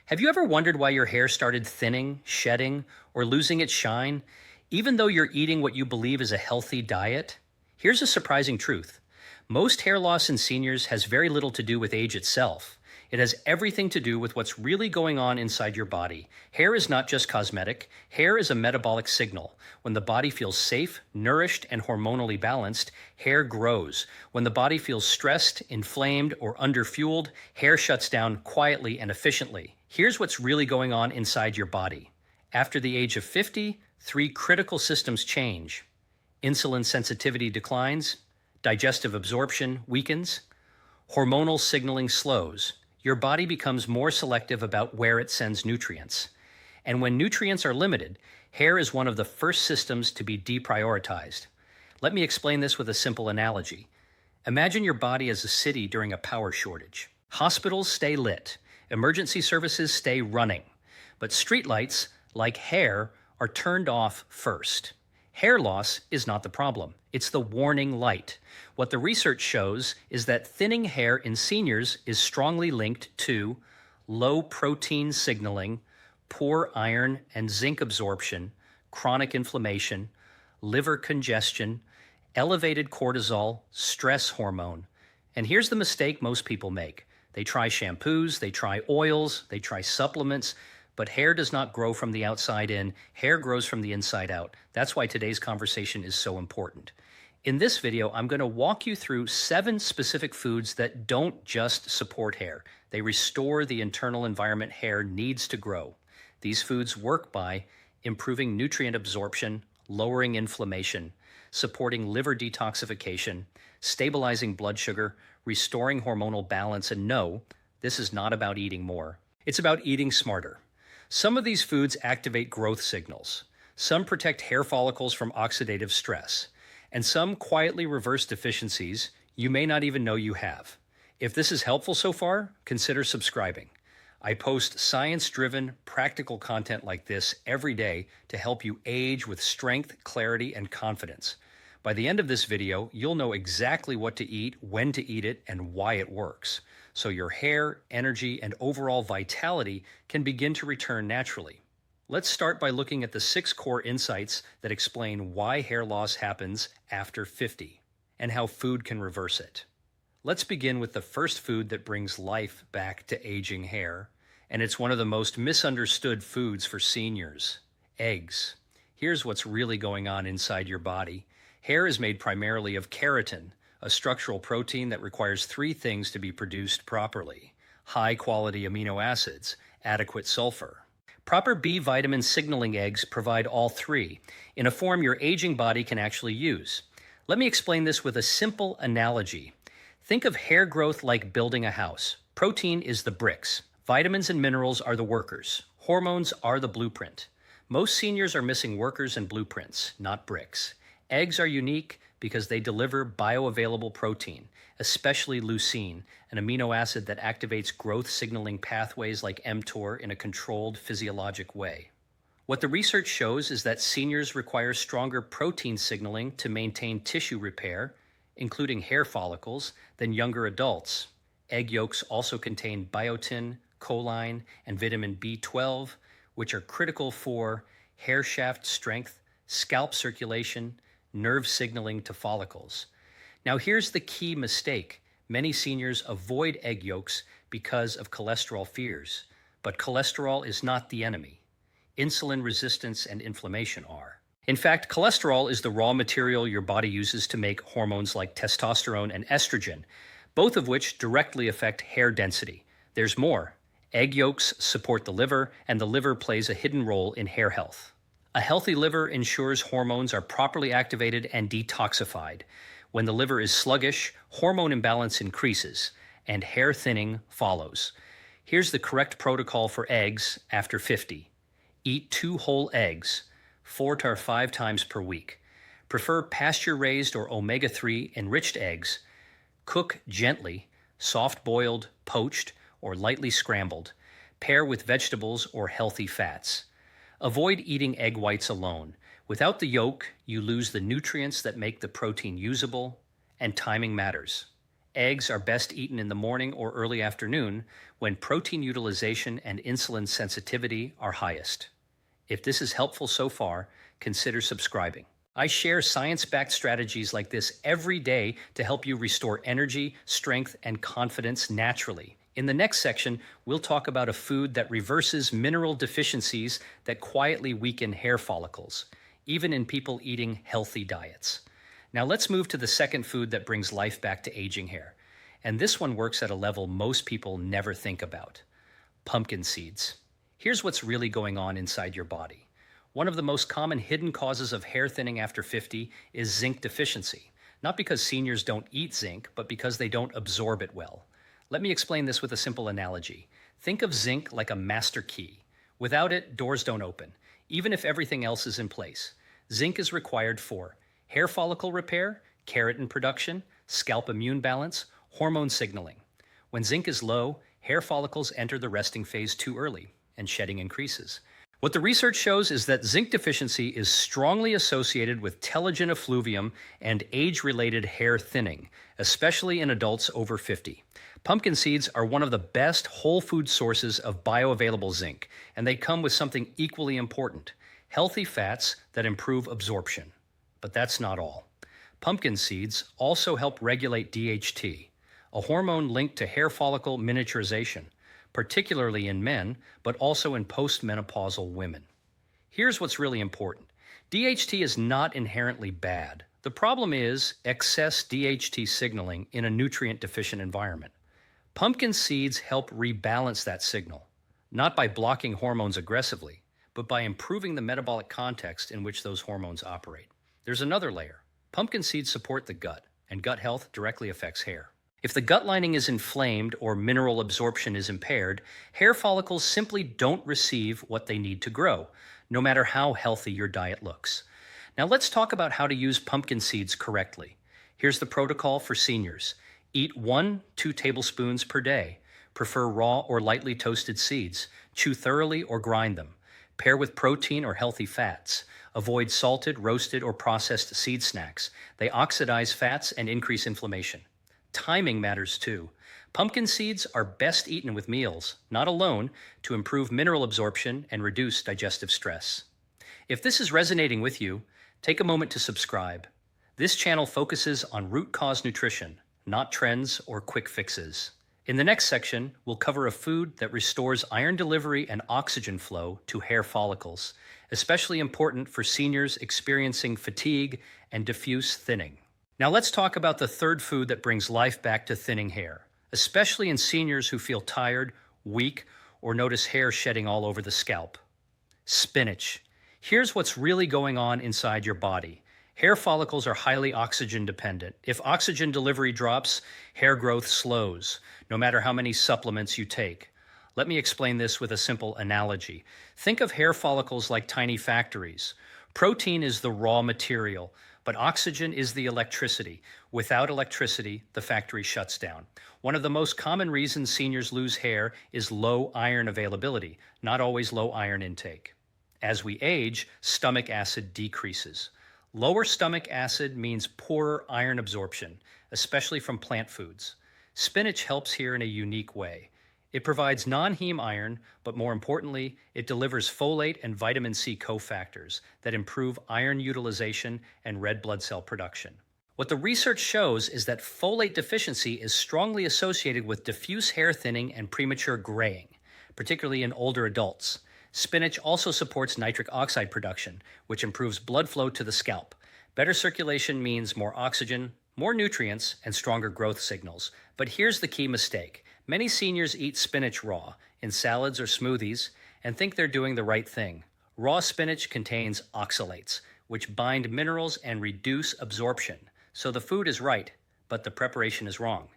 Have you ever wondered why your hair started thinning, shedding, or losing its shine, even though you're eating what you believe is a healthy diet? Here's a surprising truth. Most hair loss in seniors has very little to do with age itself. It has everything to do with what's really going on inside your body. Hair is not just cosmetic. Hair is a metabolic signal. When the body feels safe, nourished, and hormonally balanced, hair grows. When the body feels stressed, inflamed, or underfueled, hair shuts down quietly and efficiently. Here's what's really going on inside your body. After the age of 50, three critical systems change. Insulin sensitivity declines, digestive absorption weakens, hormonal signaling slows. Your body becomes more selective about where it sends nutrients. And when nutrients are limited, hair is one of the first systems to be deprioritized. Let me explain this with a simple analogy. Imagine your body as a city during a power shortage. Hospitals stay lit, emergency services stay running, but streetlights, like hair, are turned off first. Hair loss is not the problem. It's the warning light. What the research shows is that thinning hair in seniors is strongly linked to low protein signaling, poor iron and zinc absorption, chronic inflammation, liver congestion, elevated cortisol, stress hormone. And here's the mistake most people make. They try shampoos, they try oils, they try supplements, but hair does not grow from the outside in. Hair grows from the inside out. That's why today's conversation is so important. In this video, I'm going to walk you through 7 specific foods that don't just support hair. They restore the internal environment hair needs to grow. These foods work by improving nutrient absorption, lowering inflammation, supporting liver detoxification, stabilizing blood sugar, restoring hormonal balance, and no, this is not about eating more. It's about eating smarter. Some of these foods activate growth signals. Some protect hair follicles from oxidative stress. And some quietly reverse deficiencies you may not even know you have. If this is helpful so far, consider subscribing. I post science-driven, practical content like this every day to help you age with strength, clarity, and confidence. By the end of this video, you'll know exactly what to eat, when to eat it, and why it works, so your hair, energy, and overall vitality can begin to return naturally. Let's start by looking at the 6 core insights that explain why hair loss happens after 50 and how food can reverse it. Let's begin with the first food that brings life back to aging hair, and it's one of the most misunderstood foods for seniors: eggs. Here's what's really going on inside your body. Hair is made primarily of keratin, a structural protein that requires 3 things to be produced properly: high-quality amino acids, adequate sulfur. Proper B vitamin signaling eggs provide all 3 in a form your aging body can actually use. Let me explain this with a simple analogy. Think of hair growth like building a house. Protein is the bricks. Vitamins and minerals are the workers. Hormones are the blueprint. Most seniors are missing workers and blueprints, not bricks. Eggs are unique because they deliver bioavailable protein, especially leucine, an amino acid that activates growth signaling pathways like mTOR in a controlled physiologic way. What the research shows is that seniors require stronger protein signaling to maintain tissue repair, including hair follicles, than younger adults. Egg yolks also contain biotin, choline, and vitamin B12, which are critical for hair shaft strength, scalp circulation, nerve signaling to follicles. Now here's the key mistake. Many seniors avoid egg yolks because of cholesterol fears, but cholesterol is not the enemy. Insulin resistance and inflammation are. In fact, cholesterol is the raw material your body uses to make hormones like testosterone and estrogen, both of which directly affect hair density. There's more. Egg yolks support the liver, and the liver plays a hidden role in hair health. A healthy liver ensures hormones are properly activated and detoxified. When the liver is sluggish, hormone imbalance increases, and hair thinning follows. Here's the correct protocol for eggs after 50. Eat 2 whole eggs, 4 to 5 times per week. Prefer pasture-raised or omega-3 enriched eggs. Cook gently, soft-boiled, poached, or lightly scrambled. Pair with vegetables or healthy fats. Avoid eating egg whites alone. Without the yolk, you lose the nutrients that make the protein usable, and timing matters. Eggs are best eaten in the morning or early afternoon when protein utilization and insulin sensitivity are highest. If this is helpful so far, consider subscribing. I share science-backed strategies like this every day to help you restore energy, strength, and confidence naturally. In the next section, we'll talk about a food that reverses mineral deficiencies that quietly weaken hair follicles, even in people eating healthy diets. Now let's move to the second food that brings life back to aging hair. And this one works at a level most people never think about: pumpkin seeds. Here's what's really going on inside your body. One of the most common hidden causes of hair thinning after 50 is zinc deficiency. Not because seniors don't eat zinc, but because they don't absorb it well. Let me explain this with a simple analogy. Think of zinc like a master key. Without it, doors don't open, even if everything else is in place. Zinc is required for hair follicle repair, keratin production, scalp immune balance, hormone signaling. When zinc is low, hair follicles enter the resting phase too early, and shedding increases. What the research shows is that zinc deficiency is strongly associated with telogen effluvium and age-related hair thinning, especially in adults over 50. Pumpkin seeds are one of the best whole food sources of bioavailable zinc, and they come with something equally important: healthy fats that improve absorption. But that's not all. Pumpkin seeds also help regulate DHT, a hormone linked to hair follicle miniaturization, particularly in men, but also in postmenopausal women. Here's what's really important. DHT is not inherently bad. The problem is excess DHT signaling in a nutrient-deficient environment. Pumpkin seeds help rebalance that signal, not by blocking hormones aggressively, but by improving the metabolic context in which those hormones operate. There's another layer. Pumpkin seeds support the gut, and gut health directly affects hair. If the gut lining is inflamed or mineral absorption is impaired, hair follicles simply don't receive what they need to grow, no matter how healthy your diet looks. Now let's talk about how to use pumpkin seeds correctly. Here's the protocol for seniors. Eat 1-2 tablespoons per day. Prefer raw or lightly toasted seeds. Chew thoroughly or grind them. Pair with protein or healthy fats. Avoid salted, roasted, or processed seed snacks. They oxidize fats and increase inflammation. Timing matters too. Pumpkin seeds are best eaten with meals, not alone, to improve mineral absorption and reduce digestive stress. If this is resonating with you, take a moment to subscribe. This channel focuses on root cause nutrition, not trends or quick fixes. In the next section, we'll cover a food that restores iron delivery and oxygen flow to hair follicles, especially important for seniors experiencing fatigue and diffuse thinning. Now let's talk about the third food that brings life back to thinning hair, especially in seniors who feel tired, weak, or notice hair shedding all over the scalp. Spinach. Here's what's really going on inside your body. Hair follicles are highly oxygen dependent. If oxygen delivery drops, hair growth slows, no matter how many supplements you take. Let me explain this with a simple analogy. Think of hair follicles like tiny factories. Protein is the raw material, but oxygen is the electricity. Without electricity, the factory shuts down. One of the most common reasons seniors lose hair is low iron availability, not always low iron intake. As we age, stomach acid decreases. Lower stomach acid means poorer iron absorption, especially from plant foods. Spinach helps here in a unique way. It provides non-heme iron, but more importantly, it delivers folate and vitamin C cofactors that improve iron utilization and red blood cell production. What the research shows is that folate deficiency is strongly associated with diffuse hair thinning and premature graying, particularly in older adults. Spinach also supports nitric oxide production, which improves blood flow to the scalp. Better circulation means more oxygen, more nutrients, and stronger growth signals. But here's the key mistake. Many seniors eat spinach raw, in salads or smoothies, and think they're doing the right thing. Raw spinach contains oxalates, which bind minerals and reduce absorption. So the food is right, but the preparation is wrong.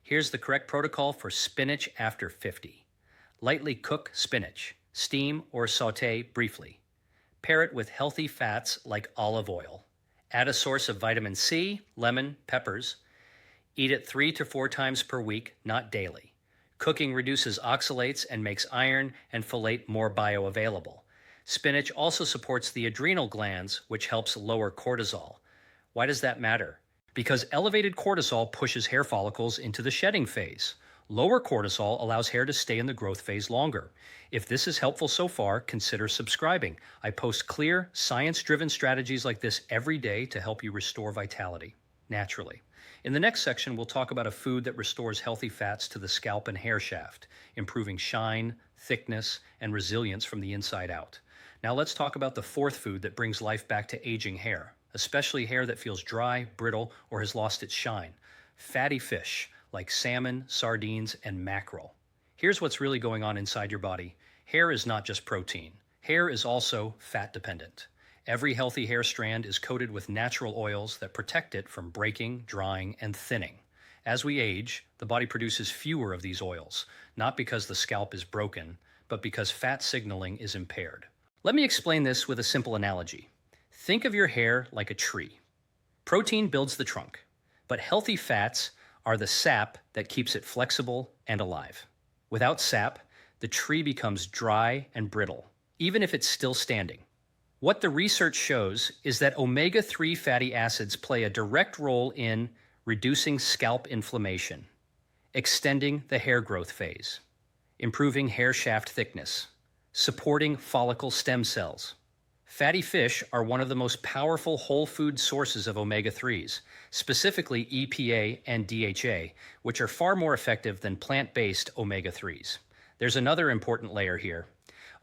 Here's the correct protocol for spinach after 50. Lightly cook spinach. Steam or saute briefly. Pair it with healthy fats like olive oil. Add a source of vitamin C, lemon, peppers. Eat it 3 to 4 times per week, not daily. Cooking reduces oxalates and makes iron and folate more bioavailable. Spinach also supports the adrenal glands, which helps lower cortisol. Why does that matter? Because elevated cortisol pushes hair follicles into the shedding phase. Lower cortisol allows hair to stay in the growth phase longer. If this is helpful so far, consider subscribing. I post clear, science-driven strategies like this every day to help you restore vitality, naturally. In the next section, we'll talk about a food that restores healthy fats to the scalp and hair shaft, improving shine, thickness, and resilience from the inside out. Now let's talk about the fourth food that brings life back to aging hair, especially hair that feels dry, brittle, or has lost its shine. Fatty fish, like salmon, sardines, and mackerel. Here's what's really going on inside your body. Hair is not just protein. Hair is also fat dependent. Every healthy hair strand is coated with natural oils that protect it from breaking, drying, and thinning. As we age, the body produces fewer of these oils, not because the scalp is broken, but because fat signaling is impaired. Let me explain this with a simple analogy. Think of your hair like a tree. Protein builds the trunk, but healthy fats are the sap that keeps it flexible and alive. Without sap, the tree becomes dry and brittle, even if it's still standing. What the research shows is that omega-3 fatty acids play a direct role in reducing scalp inflammation, extending the hair growth phase, improving hair shaft thickness, supporting follicle stem cells. Fatty fish are one of the most powerful whole food sources of omega-3s, specifically EPA and DHA, which are far more effective than plant-based omega-3s. There's another important layer here.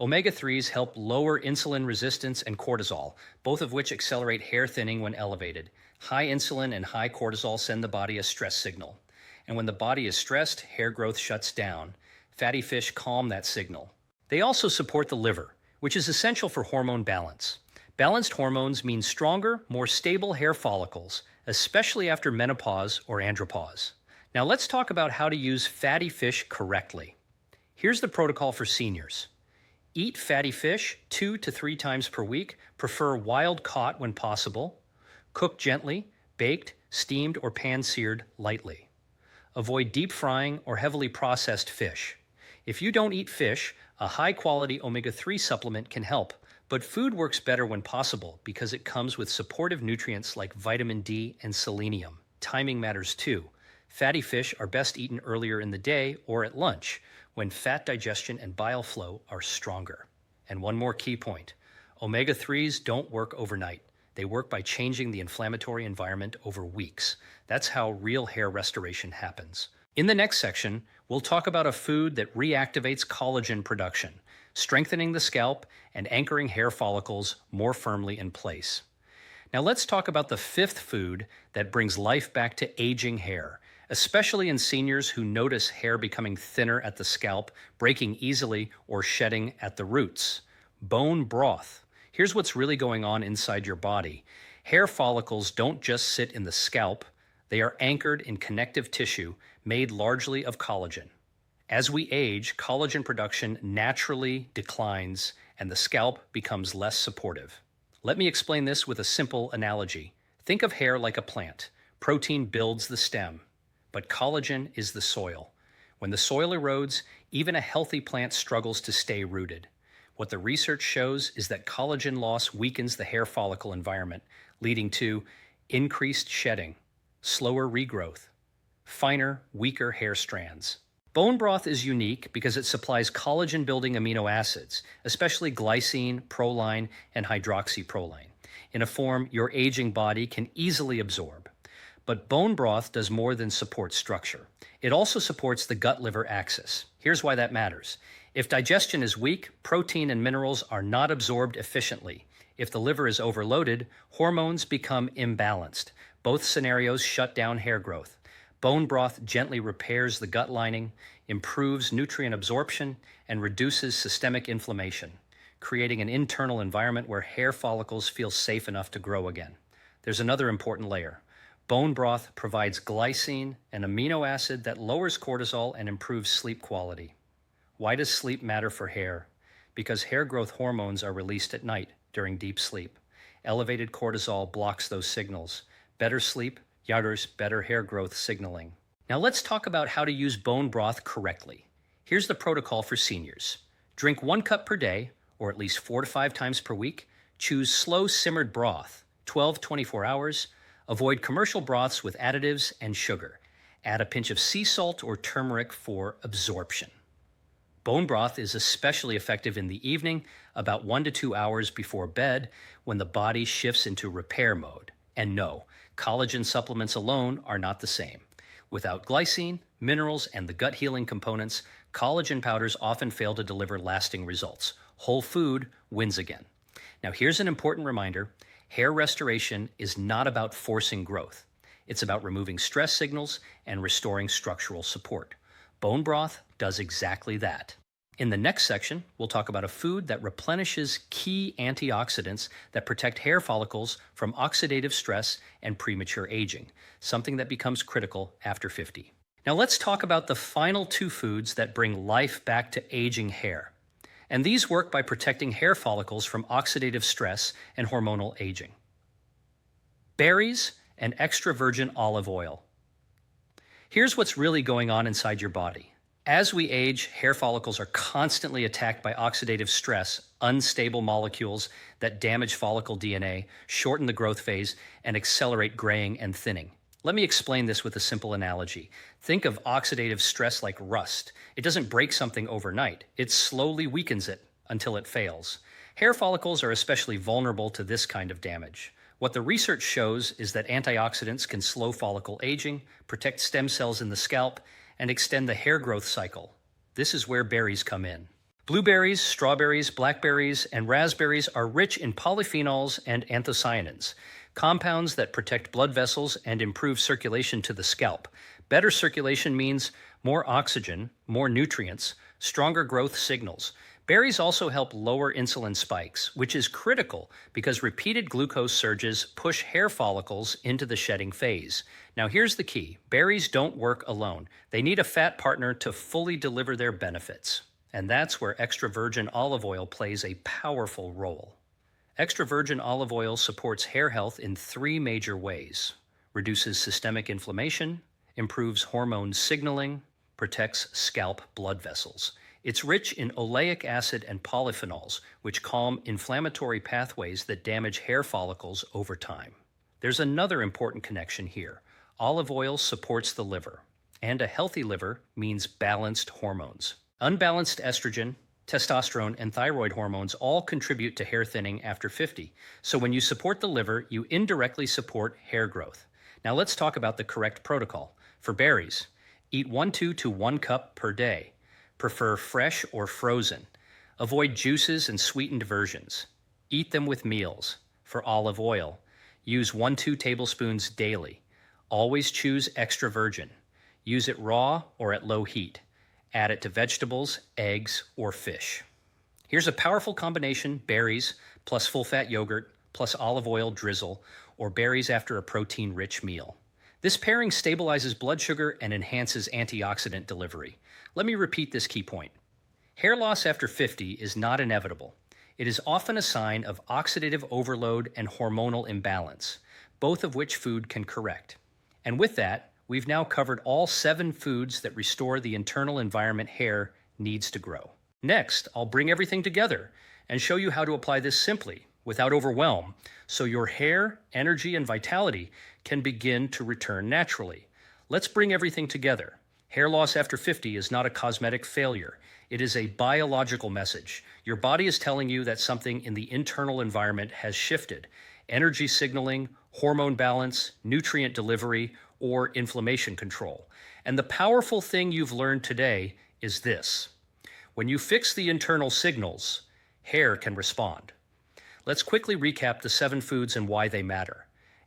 Omega-3s help lower insulin resistance and cortisol, both of which accelerate hair thinning when elevated. High insulin and high cortisol send the body a stress signal. And when the body is stressed, hair growth shuts down. Fatty fish calm that signal. They also support the liver, which is essential for hormone balance. Balanced hormones mean stronger, more stable hair follicles, especially after menopause or andropause. Now let's talk about how to use fatty fish correctly. Here's the protocol for seniors. Eat fatty fish 2 to 3 times per week, prefer wild caught when possible. Cook gently, baked, steamed, or pan-seared lightly. Avoid deep frying or heavily processed fish. If you don't eat fish, a high-quality omega-3 supplement can help, but food works better when possible because it comes with supportive nutrients like vitamin D and selenium. Timing matters too. Fatty fish are best eaten earlier in the day or at lunch, when fat digestion and bile flow are stronger. And one more key point. Omega-3s don't work overnight. They work by changing the inflammatory environment over weeks. That's how real hair restoration happens. In the next section, we'll talk about a food that reactivates collagen production, strengthening the scalp and anchoring hair follicles more firmly in place. Now let's talk about the fifth food that brings life back to aging hair, especially in seniors who notice hair becoming thinner at the scalp, breaking easily, or shedding at the roots. Bone broth. Here's what's really going on inside your body. Hair follicles don't just sit in the scalp, they are anchored in connective tissue made largely of collagen. As we age, collagen production naturally declines and the scalp becomes less supportive. Let me explain this with a simple analogy. Think of hair like a plant. Protein builds the stem, but collagen is the soil. When the soil erodes, even a healthy plant struggles to stay rooted. What the research shows is that collagen loss weakens the hair follicle environment, leading to increased shedding, slower regrowth, finer, weaker hair strands. Bone broth is unique because it supplies collagen-building amino acids, especially glycine, proline, and hydroxyproline, in a form your aging body can easily absorb. But bone broth does more than support structure. It also supports the gut-liver axis. Here's why that matters. If digestion is weak, protein and minerals are not absorbed efficiently. If the liver is overloaded, hormones become imbalanced. Both scenarios shut down hair growth. Bone broth gently repairs the gut lining, improves nutrient absorption, and reduces systemic inflammation, creating an internal environment where hair follicles feel safe enough to grow again. There's another important layer. Bone broth provides glycine, an amino acid that lowers cortisol and improves sleep quality. Why does sleep matter for hair? Because hair growth hormones are released at night during deep sleep. Elevated cortisol blocks those signals. Better sleep yatters better hair growth signaling. Now let's talk about how to use bone broth correctly. Here's the protocol for seniors. Drink 1 cup per day, or at least 4 to 5 times per week. Choose slow simmered broth, 12 to 24 hours. Avoid commercial broths with additives and sugar. Add a pinch of sea salt or turmeric for absorption. Bone broth is especially effective in the evening, about 1 to 2 hours before bed, when the body shifts into repair mode. And no, collagen supplements alone are not the same. Without glycine, minerals, and the gut healing components, collagen powders often fail to deliver lasting results. Whole food wins again. Now here's an important reminder. Hair restoration is not about forcing growth. It's about removing stress signals and restoring structural support. Bone broth does exactly that. In the next section, we'll talk about a food that replenishes key antioxidants that protect hair follicles from oxidative stress and premature aging, something that becomes critical after 50. Now let's talk about the final 2 foods that bring life back to aging hair. And these work by protecting hair follicles from oxidative stress and hormonal aging. Berries and extra virgin olive oil. Here's what's really going on inside your body. As we age, hair follicles are constantly attacked by oxidative stress, unstable molecules that damage follicle DNA, shorten the growth phase, and accelerate graying and thinning. Let me explain this with a simple analogy. Think of oxidative stress like rust. It doesn't break something overnight. It slowly weakens it until it fails. Hair follicles are especially vulnerable to this kind of damage. What the research shows is that antioxidants can slow follicle aging, protect stem cells in the scalp, and extend the hair growth cycle. This is where berries come in. Blueberries, strawberries, blackberries, and raspberries are rich in polyphenols and anthocyanins, compounds that protect blood vessels and improve circulation to the scalp. Better circulation means more oxygen, more nutrients, stronger growth signals. Berries also help lower insulin spikes, which is critical because repeated glucose surges push hair follicles into the shedding phase. Now here's the key. Berries don't work alone. They need a fat partner to fully deliver their benefits. And that's where extra virgin olive oil plays a powerful role. Extra virgin olive oil supports hair health in 3 major ways: reduces systemic inflammation, improves hormone signaling, protects scalp blood vessels. It's rich in oleic acid and polyphenols, which calm inflammatory pathways that damage hair follicles over time. There's another important connection here. Olive oil supports the liver, and a healthy liver means balanced hormones. Unbalanced estrogen, testosterone, and thyroid hormones all contribute to hair thinning after 50. So when you support the liver, you indirectly support hair growth. Now let's talk about the correct protocol. For berries, eat 1/2 to 1 cup per day. Prefer fresh or frozen. Avoid juices and sweetened versions. Eat them with meals. For olive oil, use 1-2 tablespoons daily. Always choose extra virgin. Use it raw or at low heat. Add it to vegetables, eggs, or fish. Here's a powerful combination: berries plus full-fat yogurt plus olive oil drizzle, or berries after a protein-rich meal. This pairing stabilizes blood sugar and enhances antioxidant delivery. Let me repeat this key point. Hair loss after 50 is not inevitable. It is often a sign of oxidative overload and hormonal imbalance, both of which food can correct. And with that, we've now covered all 7 foods that restore the internal environment hair needs to grow. Next, I'll bring everything together and show you how to apply this simply, without overwhelm, so your hair, energy, and vitality can begin to return naturally. Let's bring everything together. Hair loss after 50 is not a cosmetic failure. It is a biological message. Your body is telling you that something in the internal environment has shifted. Energy signaling, hormone balance, nutrient delivery, or inflammation control. And the powerful thing you've learned today is this: when you fix the internal signals, hair can respond. Let's quickly recap the 7 foods and why they matter.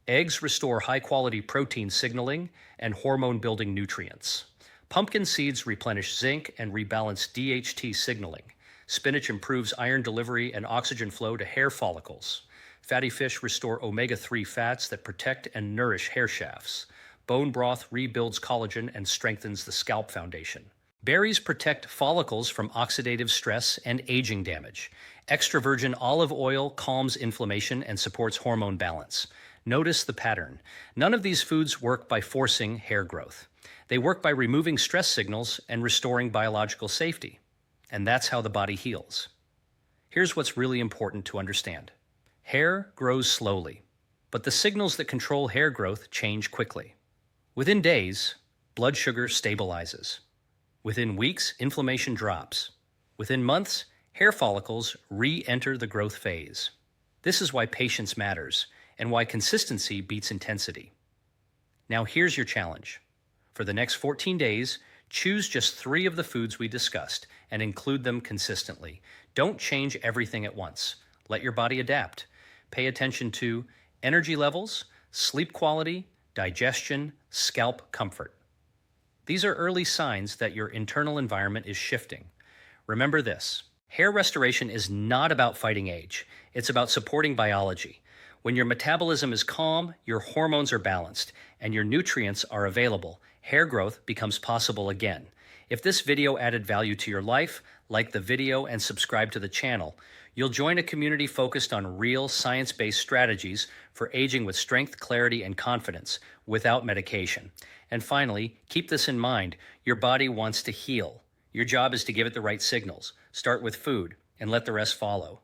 Eggs restore high-quality protein signaling and hormone-building nutrients. Pumpkin seeds replenish zinc and rebalance DHT signaling. Spinach improves iron delivery and oxygen flow to hair follicles. Fatty fish restore omega-3 fats that protect and nourish hair shafts. Bone broth rebuilds collagen and strengthens the scalp foundation. Berries protect follicles from oxidative stress and aging damage. Extra virgin olive oil calms inflammation and supports hormone balance. Notice the pattern. None of these foods work by forcing hair growth. They work by removing stress signals and restoring biological safety. And that's how the body heals. Here's what's really important to understand. Hair grows slowly, but the signals that control hair growth change quickly. Within days, blood sugar stabilizes. Within weeks, inflammation drops. Within months, hair follicles re-enter the growth phase. This is why patience matters and why consistency beats intensity. Now here's your challenge. For the next 14 days, choose just 3 of the foods we discussed and include them consistently. Don't change everything at once. Let your body adapt. Pay attention to energy levels, sleep quality, digestion, scalp comfort. These are early signs that your internal environment is shifting. Remember this: hair restoration is not about fighting age. It's about supporting biology. When your metabolism is calm, your hormones are balanced, and your nutrients are available, hair growth becomes possible again. If this video added value to your life, like the video and subscribe to the channel. You'll join a community focused on real science-based strategies for aging with strength, clarity, and confidence without medication. And finally, keep this in mind: your body wants to heal. Your job is to give it the right signals. Start with food and let the rest follow.